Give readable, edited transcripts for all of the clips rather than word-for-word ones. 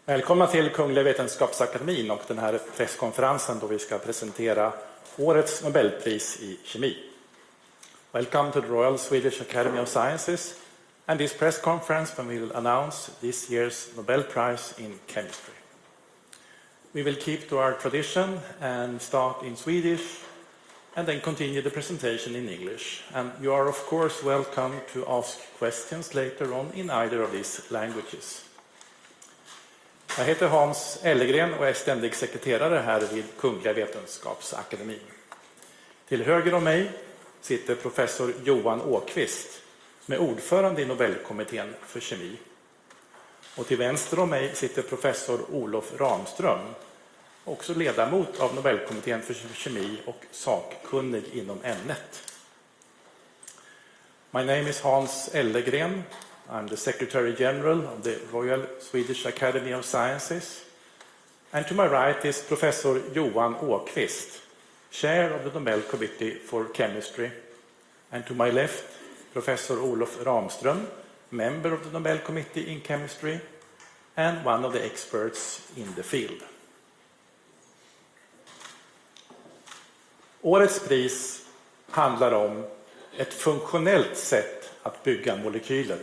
Välkomna till Kungliga Vetenskapsakademin och den här presskonferensen då vi ska presentera årets Nobelpris i kemi. Welcome to the Royal Swedish Academy of Sciences and this press conference when we will announce this year's Nobel Prize in Chemistry. We will keep to our tradition and start in Swedish and then continue the presentation in English. And you are of course welcome to ask questions later on in either of these languages. Jag heter Hans Ellegren och är ständig sekreterare här vid Kungliga Vetenskapsakademin. Till höger om mig sitter professor Johan Åkvist som är ordförande i Nobelkommittén för kemi. Och till vänster om mig sitter professor Olof Ramström, också ledamot av Nobelkommittén för kemi och sakkunnig inom ämnet. My name is Hans Ellegren. I'm the Secretary General of the Royal Swedish Academy of Sciences. And to my right is Professor Johan Åkvist, Chair of the Nobel Committee for Chemistry. And to my left, Professor Olof Ramström, Member of the Nobel Committee in Chemistry and one of the experts in the field. Årets pris handlar om ett funktionellt sätt att bygga molekyler.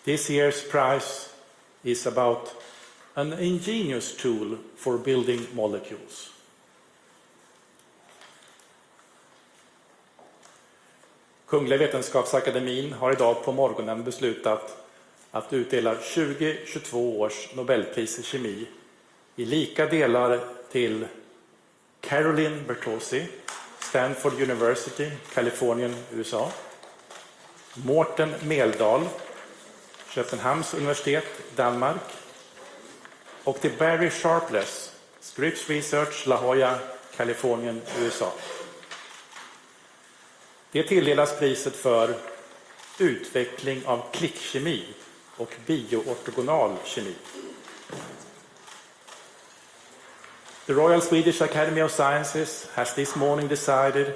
This year's prize is about an ingenious tool for building molecules. Kungliga Vetenskapsakademin har idag på morgonen beslutat att utdela 2022 års Nobelpris i kemi i lika delar till Caroline Bertozzi, Stanford University, Kalifornien, USA, Mårten Meldal, Köpenhamns universitet, Danmark, och till Barry Sharpless, Scripps Research, La Jolla, Kalifornien, USA. Det tilldelas priset för utveckling av klickkemi och bioortogonal kemi. The Royal Swedish Academy of Sciences has this morning decided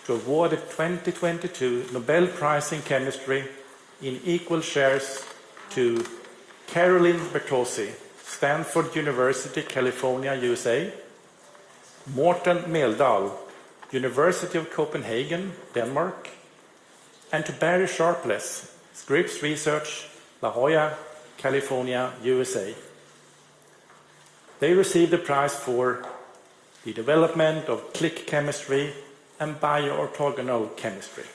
to award the 2022 Nobel Prize in Chemistry in equal shares to Caroline Bertozzi, Stanford University, California, USA, Mårten Meldal, University of Copenhagen, Denmark, and to Barry Sharpless, Scripps Research, La Jolla, California, USA. They received the prize for the development of click chemistry and bioorthogonal chemistry.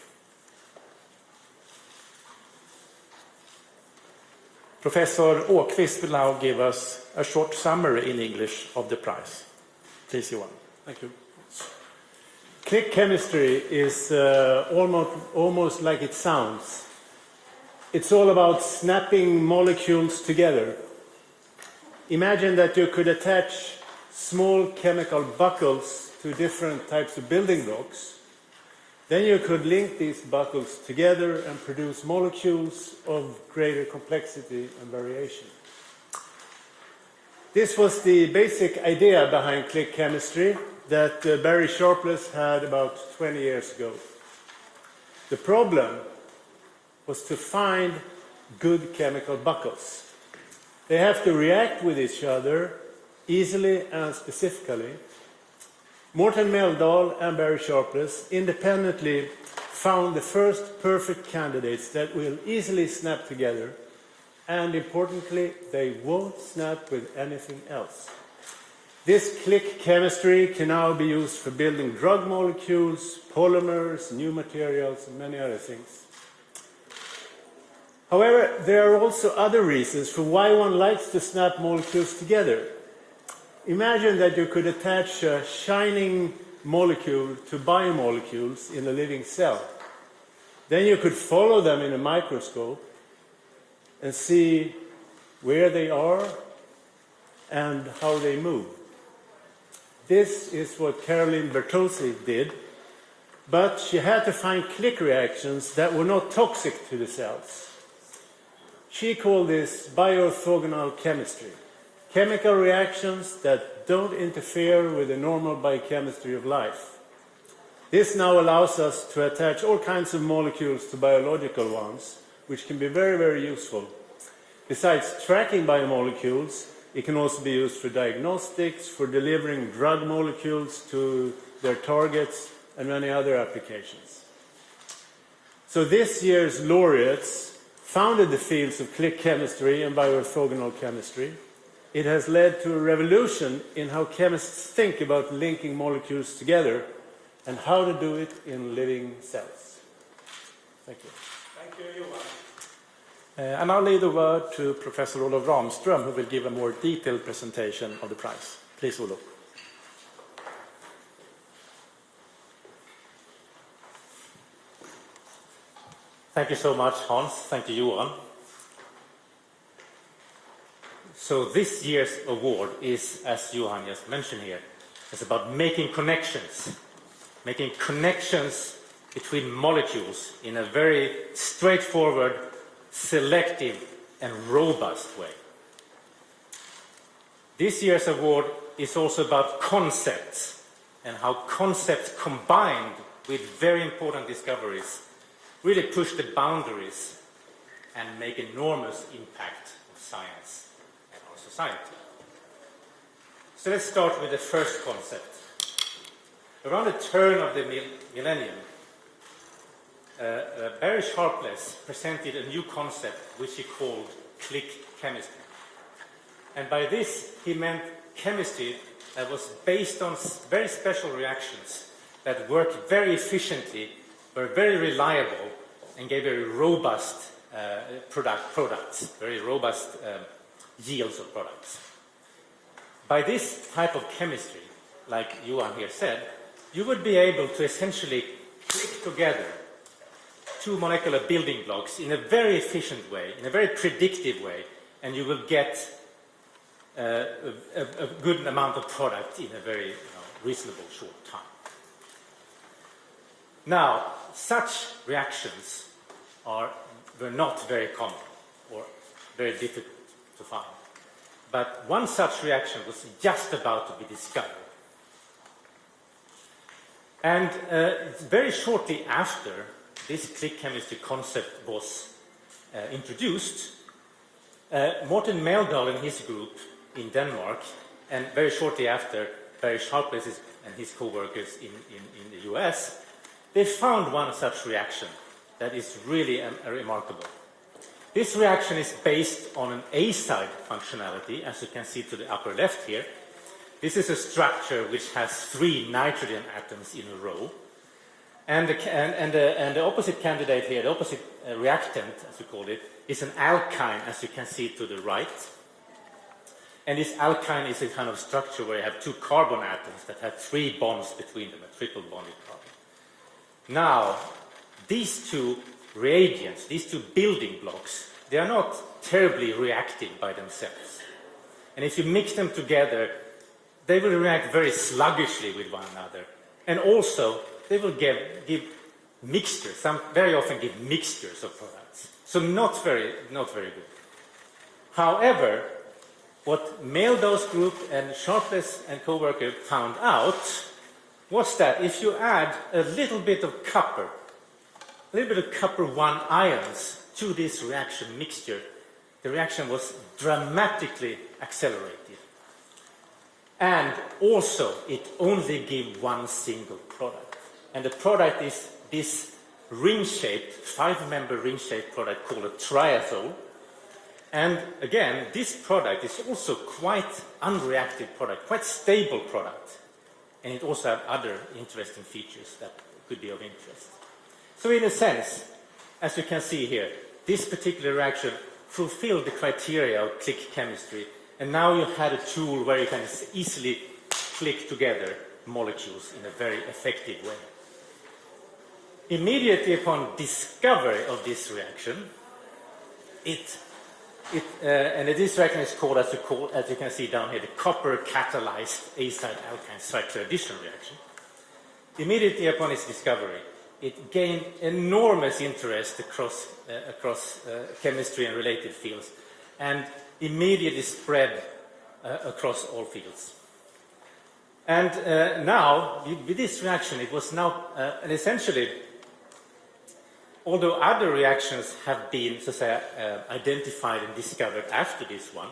Professor Åkvist will now give us a short summary in English of the prize. Please, Johan. Thank you. Click chemistry is almost like it sounds. It's all about snapping molecules together. Imagine that you could attach small chemical buckles to different types of building blocks. Then you could link these buckles together and produce molecules of greater complexity and variation. This was the basic idea behind click chemistry that Barry Sharpless had about 20 years ago. The problem was to find good chemical buckles. They have to react with each other easily and specifically. Mårten Meldal and Barry Sharpless independently found the first perfect candidates that will easily snap together, and importantly, they won't snap with anything else. This click chemistry can now be used for building drug molecules, polymers, new materials, and many other things. However, there are also other reasons for why one likes to snap molecules together. Imagine that you could attach a shining molecule to biomolecules in a living cell. Then you could follow them in a microscope and see where they are and how they move. This is what Caroline Bertozzi did, but she had to find click reactions that were not toxic to the cells. She called this bioorthogonal chemistry. Chemical reactions that don't interfere with the normal biochemistry of life. This now allows us to attach all kinds of molecules to biological ones, which can be very, very useful. Besides tracking biomolecules, it can also be used for diagnostics, for delivering drug molecules to their targets, and many other applications. So this year's laureates founded the fields of click chemistry and bioorthogonal chemistry. It has led to a revolution in how chemists think about linking molecules together and how to do it in living cells. Thank you. Thank you, Johan. And I'll leave the word to Professor Olof Ramström, who will give a more detailed presentation of the prize. Please, Olof. Thank you so much, Hans. Thank you, Johan. So this year's award is, as Johan just mentioned here, it's about making connections between molecules in a very straightforward, selective, and robust way. This year's award is also about concepts and how concepts combined with very important discoveries really push the boundaries and make enormous impact of science and our society. So let's start with the first concept. Around the turn of the millennium, Barry Sharpless presented a new concept which he called click chemistry. And by this he meant chemistry that was based on very special reactions that worked very efficiently, were very reliable, and gave very robust products, very robust yields of products. By this type of chemistry, like Johan here said, you would be able to essentially click together two molecular building blocks in a very efficient way, in a very predictive way, and you will get a good amount of product in a very reasonable short time. Now, such reactions were not very common or very difficult to find. But one such reaction was just about to be discovered. And very shortly after this click chemistry concept was introduced, Morten Meldal and his group in Denmark, and very shortly after, Barry Sharpless and his co-workers in the US, they found one such reaction that is really remarkable. This reaction is based on an A-side functionality, as you can see to the upper left here. This is a structure which has 3 nitrogen atoms in a row. And the opposite candidate here, the opposite reactant, as we call it, is an alkyne, as you can see to the right. And this alkyne is a kind of structure where you have 2 carbon atoms that have 3 bonds between them, a triple bonded carbon. Now, these 2 reagents, these 2 building blocks, they are not terribly reactive by themselves. And if you mix them together, they will react very sluggishly with one another. And also, they will give mixtures, very often give mixtures of products. So not very good. However, what Meldal's group and Sharpless and co-worker found out was that if you add a little bit of copper, a little bit of copper-1 ions to this reaction mixture, the reaction was dramatically accelerated. And also, it only gave one single product. And the product is this ring-shaped, 5-member ring-shaped product called a triazole. And again, this product is also quite unreactive product, quite stable product. And it also has other interesting features that could be of interest. So in a sense, as you can see here, this particular reaction fulfilled the criteria of click chemistry. And now you had a tool where you can easily click together molecules in a very effective way. Immediately upon discovery of this reaction, and this reaction is called, as you can see down here, the copper-catalyzed A-side alkyne cycler addition reaction. Immediately upon its discovery, it gained enormous interest across chemistry and related fields, and immediately spread across all fields. And now, with this reaction, it was now essentially although other reactions have been, so to say, identified and discovered after this one,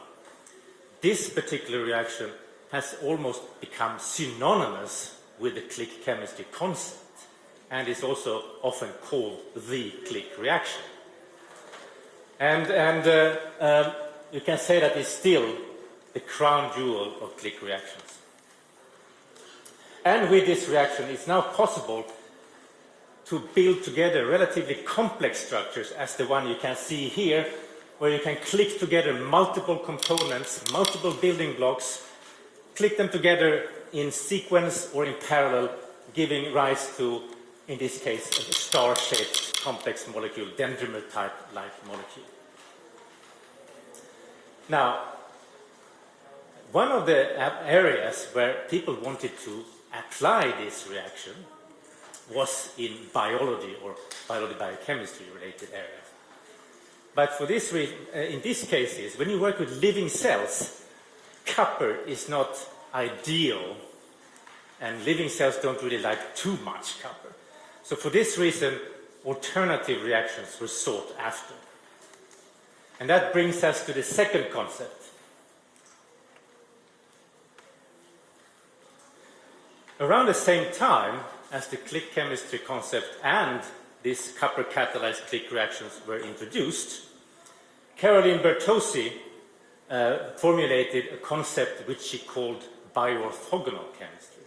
this particular reaction has almost become synonymous with the click chemistry concept and is also often called the click reaction. And you can say that it's still the crown jewel of click reactions. And with this reaction, it's now possible to build together relatively complex structures, as the one you can see here, where you can click together multiple components, multiple building blocks, click them together in sequence or in parallel, giving rise to, in this case, a star-shaped complex molecule, dendrimer-type-like molecule. Now, one of the areas where people wanted to apply this reaction was in biology or biology-biochemistry related areas. But for this reason, in these cases, when you work with living cells, copper is not ideal, and living cells don't really like too much copper. So for this reason, alternative reactions were sought after. And that brings us to the second concept. Around the same time as the click chemistry concept and these copper-catalyzed click reactions were introduced, Caroline Bertozzi formulated a concept which she called Bioorthogonal chemistry.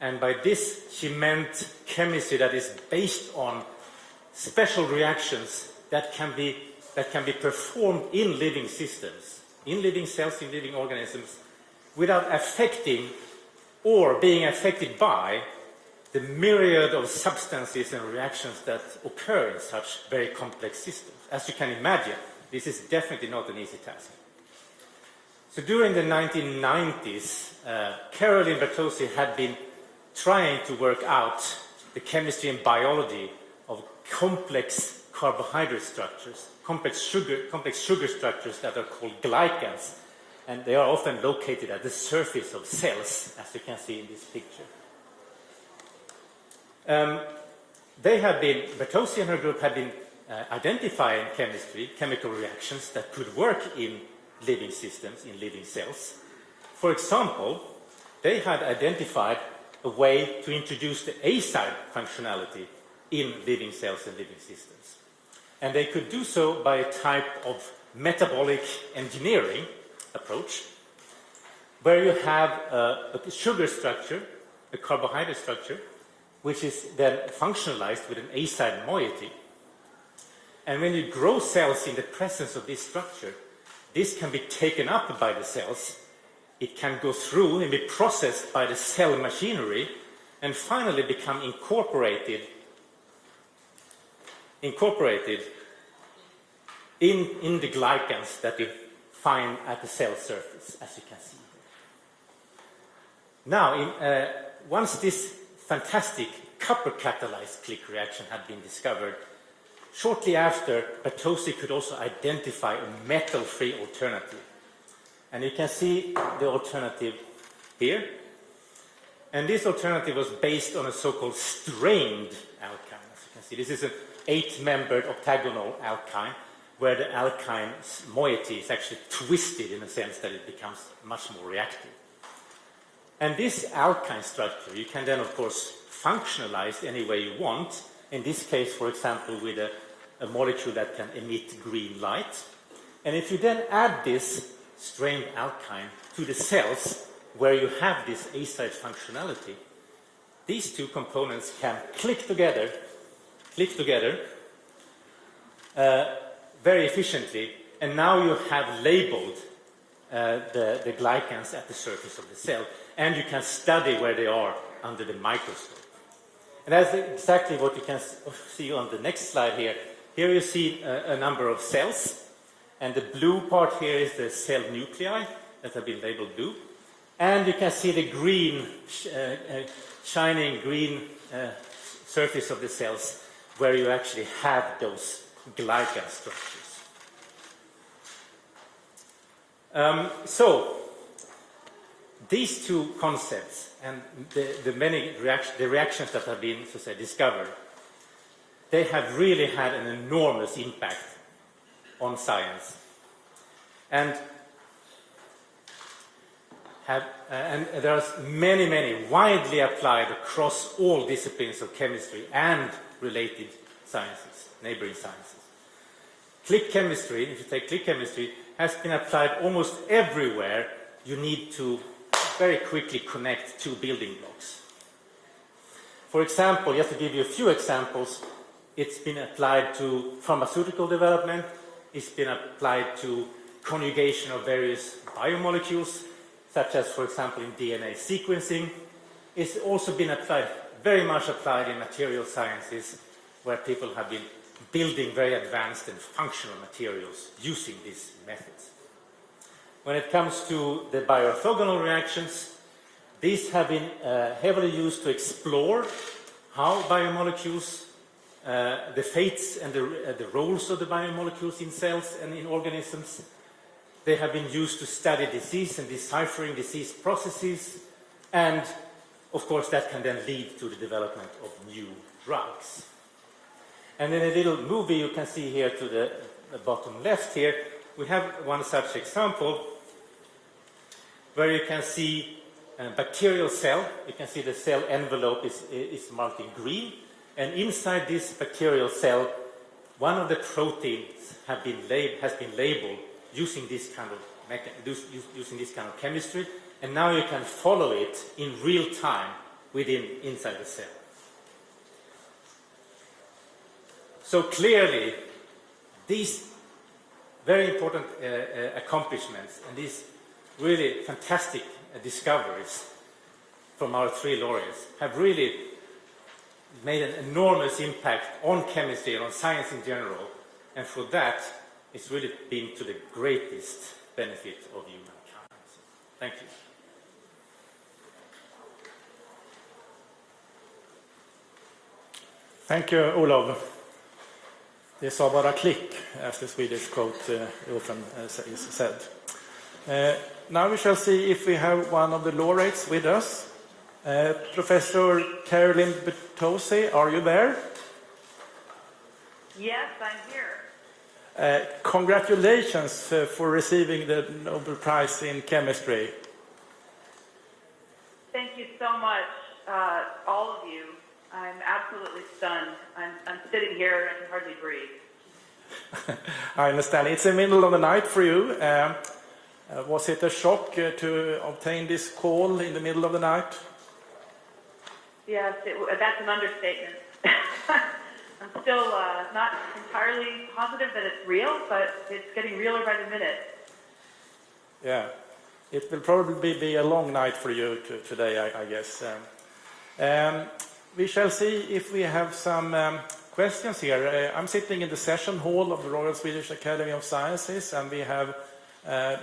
And by this, she meant chemistry that is based on special reactions that can be performed in living systems, in living cells, in living organisms, without affecting or being affected by the myriad of substances and reactions that occur in such very complex systems. As you can imagine, this is definitely not an easy task. So during the 1990s, Caroline Bertozzi had been trying to work out the chemistry and biology of complex carbohydrate structures, complex sugar structures that are called glycans, and they are often located at the surface of cells, as you can see in this picture. Bertozzi and her group had been identifying chemical reactions that could work in living systems, in living cells. For example, they had identified a way to introduce the A-side functionality in living cells and living systems. And they could do so by a type of metabolic engineering approach, where you have a sugar structure, a carbohydrate structure, which is then functionalized with an A-side moiety. And when you grow cells in the presence of this structure, this can be taken up by the cells, it can go through and be processed by the cell machinery, and finally become incorporated in the glycans that you find at the cell surface, as you can see here. Now, once this fantastic copper-catalyzed click reaction had been discovered, shortly after, Bertozzi could also identify a metal-free alternative. And you can see the alternative here. And this alternative was based on a so-called strained alkyne. As you can see, this is an 8-membered octagonal alkyne, where the alkyne's moiety is actually twisted in a sense that it becomes much more reactive. And this alkyne structure, you can then, of course, functionalize any way you want. In this case, for example, with a molecule that can emit green light. And if you then add this strained alkyne to the cells where you have this A-side functionality, these two components can click together very efficiently, and now you have labeled the glycans at the surface of the cell, and you can study where they are under the microscope. And that's exactly what you can see on the next slide here. Here you see a number of cells, and the blue part here is the cell nuclei that have been labeled blue. And you can see the green, shining green surface of the cells where you actually have those glycan structures. So, these two concepts and the many reactions that have been, so to say, discovered they have really had an enormous impact on science. And there are many widely applied across all disciplines of chemistry and related sciences, neighboring sciences. Click chemistry, if you take click chemistry, has been applied almost everywhere. You need to very quickly connect two building blocks. For example, just to give you a few examples, it's been applied to pharmaceutical development, it's been applied to conjugation of various biomolecules, such as, for example, in DNA sequencing. It's also been applied, very much applied in material sciences, where people have been building very advanced and functional materials using these methods. When it comes to the bioorthogonal reactions, these have been heavily used to explore how biomolecules, the fates and the roles of the biomolecules in cells and in organisms. They have been used to study disease and deciphering disease processes, and of course that can then lead to the development of new drugs. And in a little movie you can see here to the bottom left here, we have one such example where you can see a bacterial cell. You can see the cell envelope is marked in green, and inside this bacterial cell one of the proteins has been labeled using this kind of chemistry, and now you can follow it in real time inside the cell. So clearly, these very important accomplishments and these really fantastic discoveries from our three laureates have really made an enormous impact on chemistry and on science in general, and for that it's really been to the greatest benefit of humankind. Thank you. Thank you, Olof. Det sa bara klick, as the Swedish quote often is said. Now we shall see if we have one of the laureates with us. Professor Caroline Bertozzi, are you there? Yes, I'm here. Congratulations for receiving the Nobel Prize in Chemistry. Thank you so much, all of you. I'm absolutely stunned. I'm sitting here and can hardly breathe. I understand. It's the middle of the night for you. Was it a shock to obtain this call in the middle of the night? Yes, that's an understatement. I'm still not entirely positive that it's real, but it's getting realer by the minute. Yeah, it will probably be a long night for you today, I guess. We shall see if we have some questions here. I'm sitting in the session hall of the Royal Swedish Academy of Sciences, and we have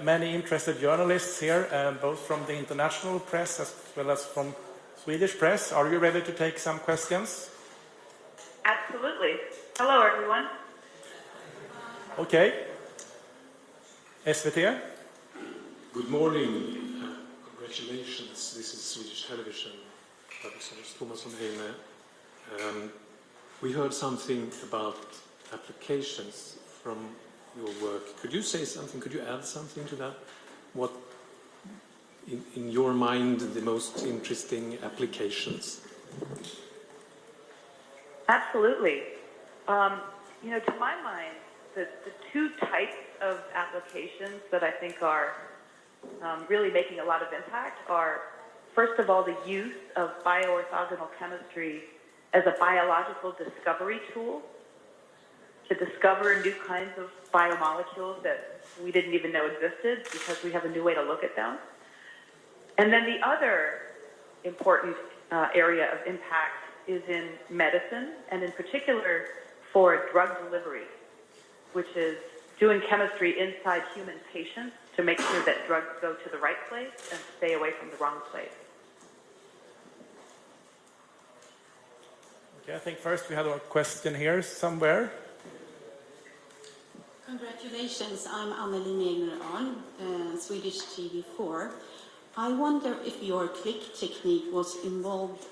many interested journalists here, both from the international press as well as from Swedish press. Are you ready to take some questions? Absolutely. Hello, everyone. Okay. SVT? Good morning. Congratulations. This is Swedish television. Thomas von Heine. We heard something about applications from your work. Could you say something? Could you add something to that? What, in your mind, the most interesting applications? Absolutely. To my mind, the two types of applications that I think are really making a lot of impact are, first of all, the use of bioorthogonal chemistry as a biological discovery tool to discover new kinds of biomolecules that we didn't even know existed because we have a new way to look at them. And then the other important area of impact is in medicine, and in particular for drug delivery, which is doing chemistry inside human patients to make sure that drugs go to the right place and stay away from the wrong place. Okay, I think first we had a question here somewhere. Congratulations, I'm Annelie Negner-Arn, Swedish TV4. I wonder if your click technique was involved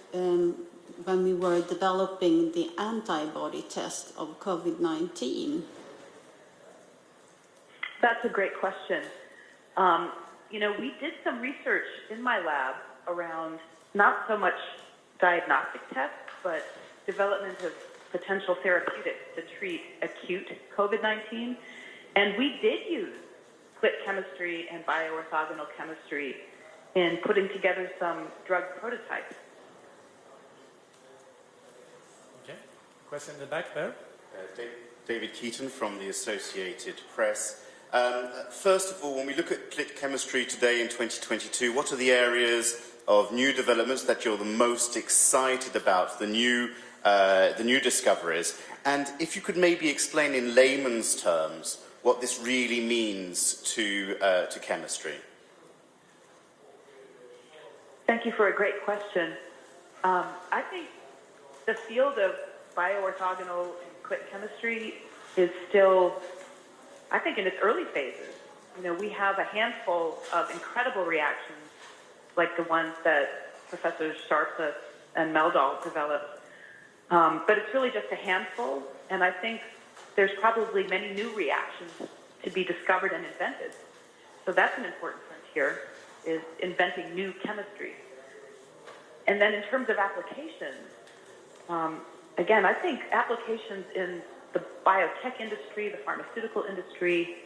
when we were developing the antibody test of COVID-19? That's a great question. We did some research in my lab around not so much diagnostic tests, but development of potential therapeutics to treat acute COVID-19. And we did use click chemistry and bioorthogonal chemistry in putting together some drug prototypes. Okay. Question in the back there. David Keaton from the Associated Press. First of all, when we look at click chemistry today in 2022, what are the areas of new developments that you're the most excited about, the new discoveries? And if you could maybe explain in layman's terms what this really means to chemistry. Thank you for a great question. I think the field of bioorthogonal and click chemistry is still, I think, in its early phases. We have a handful of incredible reactions like the ones that Professors Sharpe and Meldahl developed. But it's really just a handful, and I think there's probably many new reactions to be discovered and invented. So that's an important frontier, is inventing new chemistry. And then in terms of applications, again, I think applications in the biotech industry, the pharmaceutical industry,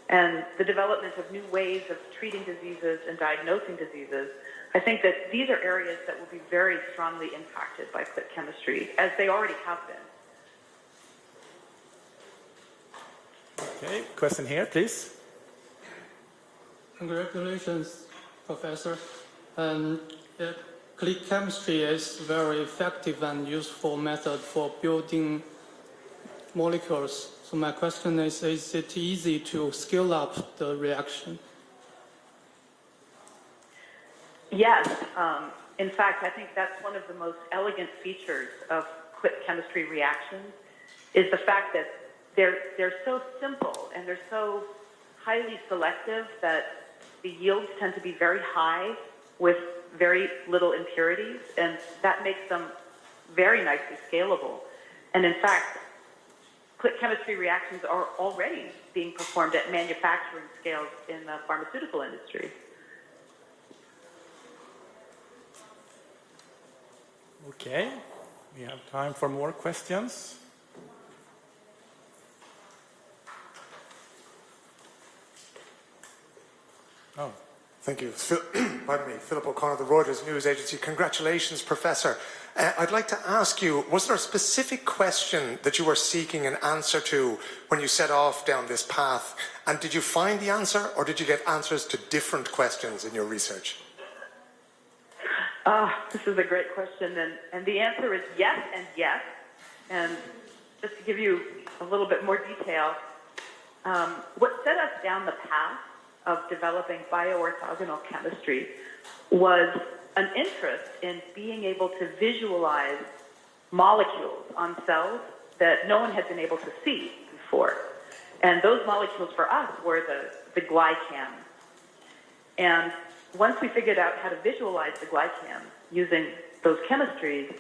and the development of new ways of treating diseases and diagnosing diseases, I think that these are areas that will be very strongly impacted by click chemistry, as they already have been. Okay, question here, please. Congratulations, Professor. Click chemistry is a very effective and useful method for building molecules. So my question is it easy to scale up the reaction? Yes. In fact, I think that's one of the most elegant features of click chemistry reactions, is the fact that they're so simple and they're so highly selective that the yields tend to be very high with very little impurities, and that makes them very nicely scalable. And in fact, click chemistry reactions are already being performed at manufacturing scales in the pharmaceutical industry. Okay, we have time for more questions. Oh, thank you. Pardon me, Philip O'Connor, the Reuters News Agency. Congratulations, Professor. I'd like to ask you, was there a specific question that you were seeking an answer to when you set off down this path? And did you find the answer, or did you get answers to different questions in your research? This is a great question, and the answer is yes and yes. And just to give you a little bit more detail, what set us down the path of developing bioorthogonal chemistry was an interest in being able to visualize molecules on cells that no one had been able to see before. And those molecules for us were the glycan. And once we figured out how to visualize the glycan using those chemistries,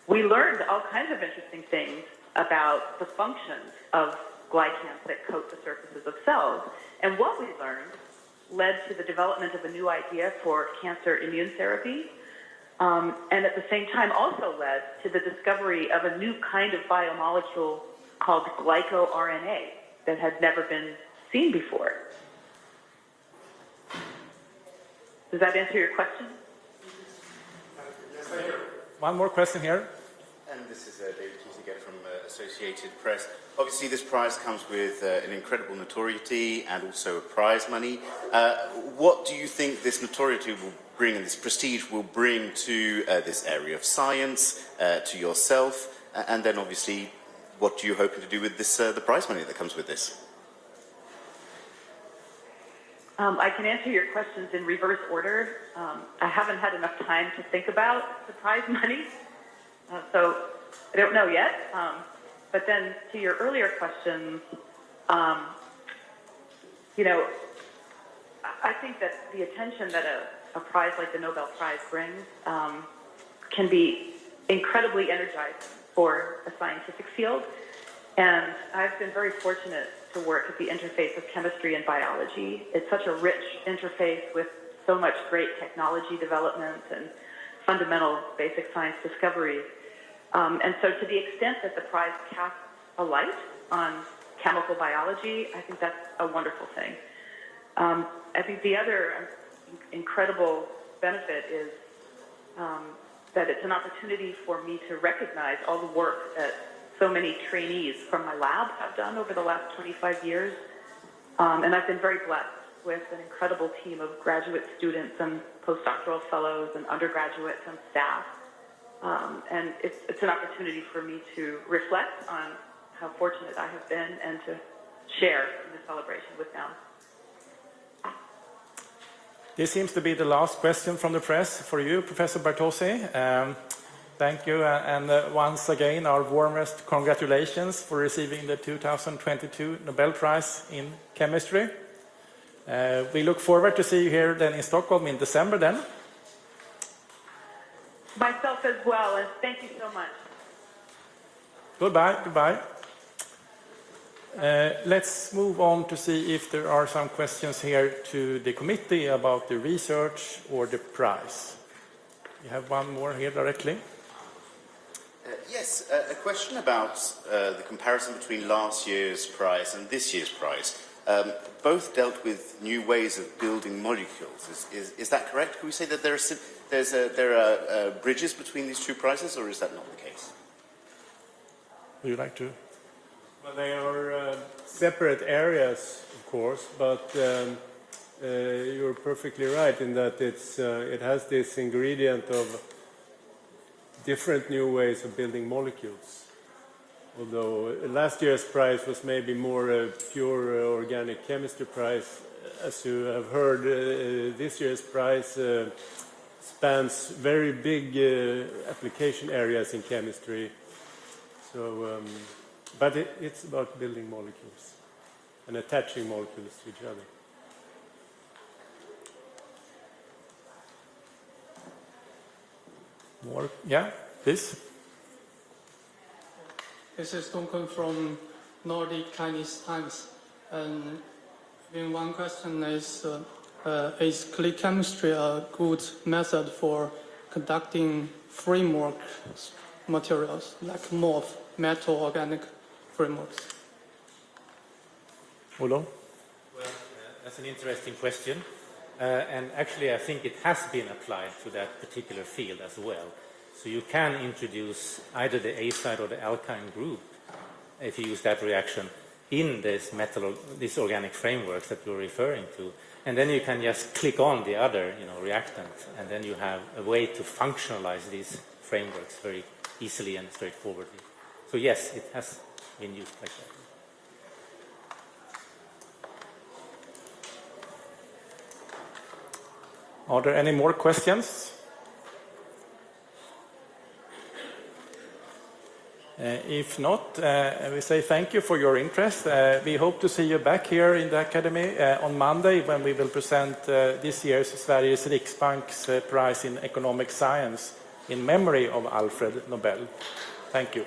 we learned all kinds of interesting things about the functions of glycans that coat the surfaces of cells. And what we learned led to the development of a new idea for cancer immune therapy, and at the same time also led to the discovery of a new kind of biomolecule called glycoRNA that had never been seen before. Does that answer your question? Yes, thank you. One more question here. And this is David Keaton again from Associated Press. Obviously, this prize comes with an incredible notoriety and also prize money. What do you think this notoriety will bring and this prestige will bring to this area of science, to yourself, and then obviously, what do you hoping to do with this, the prize money that comes with this? I can answer your questions in reverse order. I haven't had enough time to think about the prize money, so I don't know yet. But then to your earlier questions, I think that the attention that a prize like the Nobel Prize brings can be incredibly energized for a scientific field. And I've been very fortunate to work at the interface of chemistry and biology. It's such a rich interface with so much great technology development and fundamental basic science discoveries. And so to the extent that the prize casts a light on chemical biology, I think that's a wonderful thing. I think the other incredible benefit is that it's an opportunity for me to recognize all the work that so many trainees from my lab have done over the last 25 years. And I've been very blessed with an incredible team of graduate students and postdoctoral fellows and undergraduates and staff. And it's an opportunity for me to reflect on how fortunate I have been and to share in the celebration with them. This seems to be the last question from the press for you, Professor Bertozzi. Thank you, and once again, our warmest congratulations for receiving the 2022 Nobel Prize in Chemistry. We look forward to see you here then in Stockholm in December then. Myself as well, and thank you so much. Goodbye, goodbye. Let's move on to see if there are some questions here to the committee about the research or the prize. You have one more here directly. Yes, a question about the comparison between last year's prize and this year's prize. Both dealt with new ways of building molecules. Is that correct? Can we say that there are bridges between these two prizes, or is that not the case? Would you like to? Well, they are separate areas, of course, but you're perfectly right in that it has this ingredient of different new ways of building molecules. Although last year's prize was maybe more a pure organic chemistry prize, as you have heard, this year's prize spans very big application areas in chemistry. So, but it's about building molecules and attaching molecules to each other. More? Yeah, please. This is Duncan from Nordic Chinese Times. And one question is click chemistry a good method for conducting framework materials like MOF, metal organic frameworks? Olo? Well, that's an interesting question. And actually, I think it has been applied to that particular field as well. So you can introduce either the acide or the alkyne group, if you use that reaction, in this these organic frameworks that you're referring to. And then you can just click on the other reactant, and then you have a way to functionalize these frameworks very easily and straightforwardly. So yes, it has been used like that. Are there any more questions? If not, we say thank you for your interest. We hope to see you back here in the Academy on Monday when we will present this year's Sveriges Riksbank's prize in economic science in memory of Alfred Nobel. Thank you.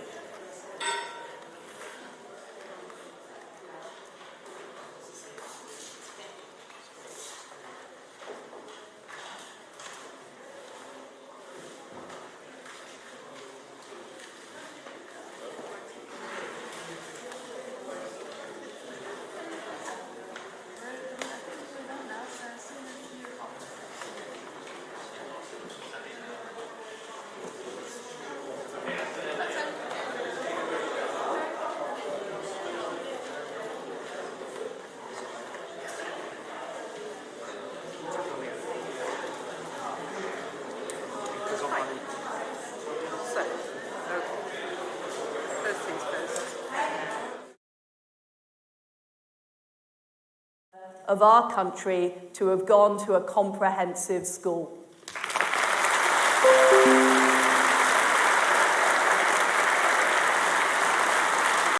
Of our country to have gone to a comprehensive school.